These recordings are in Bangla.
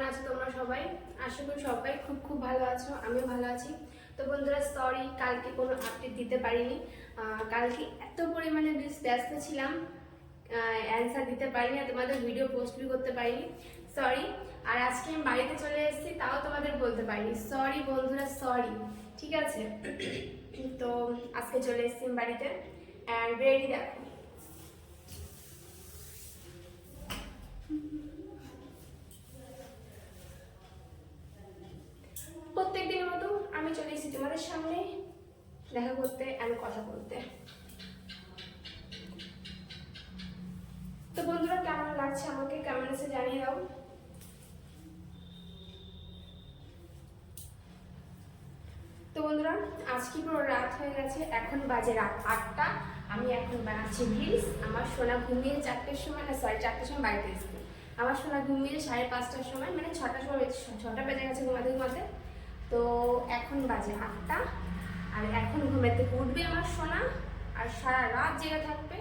আছো তোমরা সবাই? আশা করি সবাই খুব খুব ভালো আছো, আমিও ভালো আছি। তো বন্ধুরা, সরি কালকে কোনো আপডেট দিতে পারিনি। কালকে এত পরিমাণে ব্যস্ত ছিলাম, অ্যান্সার দিতে পারিনি আর তোমাদের ভিডিও পোস্ট করতে পারিনি, সরি। আর আজকে আমি বাড়িতে চলে এসেছি, তাও তোমাদের বলতে পারিনি, সরি বন্ধুরা, সরি। ঠিক আছে? তো আজকে চলে এসেছি বাড়িতে অ্যান্ড রেডি দেখো। প্রত্যেকদিনের মতো আমি চলে এসেছি তোমাদের সামনে দেখা করতে, আমি কথা বলতে। তো বন্ধুরা, কেমন লাগছে আমাকে কমেন্টসে জানিয়ে দাও। তো বন্ধুরা, আজকে পুরো রাত হয়ে গেছে, এখন বাজে রাত 8টা। আমি এখন বানাচ্ছি রিলস। আমার সোনা ঘুমিয়ে 4টের সময়, না সরি 4টের সময় বাড়িতে এসেছি। আমার সোনা ঘুমিয়ে 5:30টার সময়, মানে 6টার সময়, 6টা বেজে গেছে ঘুমাতে ঘুমাতে। তো এখন বাজে 8টা, আর এখন ঘুমাতে উঠবে আমার সোনা, আর সারা রাত জেগে থাকবে,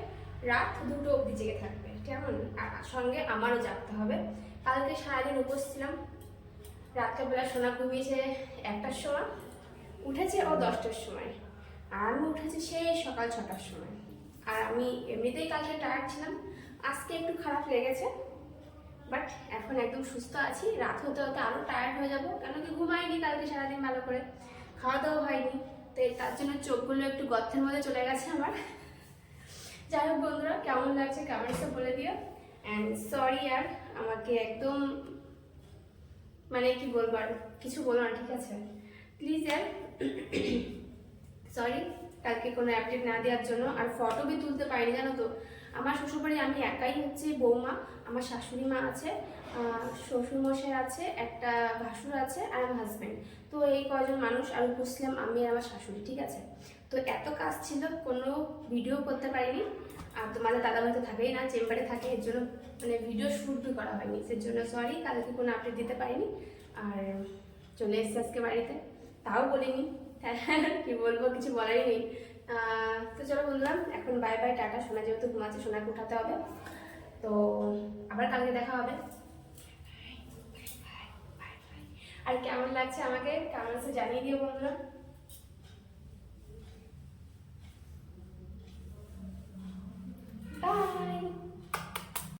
রাত 2টো অবধি জেগে থাকবে, কেমন? আর সঙ্গে আমারও জাগতে হবে। কালকে সারাদিন উপোস ছিলাম। রাত্রেবেলা সোনা ঘুমিয়েছে 1টার সময়, উঠেছে ও 10টার সময়, আর আমি উঠেছি সেই সকাল 6টার সময়। আর আমি এমনিতেই কালকে টায়ার্ড ছিলাম, আজকে একটু খারাপ লেগেছে, বাট এখন একদম সুস্থ আছি। রাত হতে হতে আরও টায়ার্ড হয়ে যাবো, কেন কি ঘুমাইনি কালকে সারাদিন ভালো করে, খাওয়া দাওয়া হয়নি, তো তার জন্য চোখগুলো একটু গর্তের মধ্যে চলে গেছে আমার। যাই হোক বন্ধুরা, কেমন লাগছে কমেন্টসে বলে দিও। অ্যান্ড সরি আর আমাকে একদম, মানে কি বলবো, আর কিছু বলো না, ঠিক আছে? প্লিজ यार সরি কালকে কোনো আপডেট না দেওয়ার জন্য। আর ফটো भी তুলতে পারিনি, জানো তো। আমার শ্বশুরবাড়ি আমি একাই হচ্ছে বৌমা, আমার শাশুড়ি মা আছে, শ্বশুরমশাই আছে, একটা ভাসুর আছে, আর আমার হাজব্যান্ড। তো এই কয়জন মানুষ, আর বুঝলাম আমি আর আমার শাশুড়ি, ঠিক আছে? তো এত কাজ ছিল, কোনো ভিডিও করতে পারিনি। আর তোমাদের দাদাভাই তো থাকেই না, চেম্বারে থাকে, এর জন্য মানে ভিডিও শ্যুট भी করা হয়নি, সের জন্য সরি কালকে কোনো আপডেট দিতে পারিনি। আর চলে এসেছি আজকে বাড়িতে, তাও বলিনি, কি বলবো, কিছু বলারই নেই। তো চলো বন্ধুরা, এখন বাই বাই, টাটা। সোনা যেহেতু ঘুমাচ্ছে, সোনাকে উঠাতে হবে, তো আবার কালকে দেখা হবে। আর কেমন লাগছে আমাকে কমেন্টসে জানিয়ে দিও বন্ধুরা।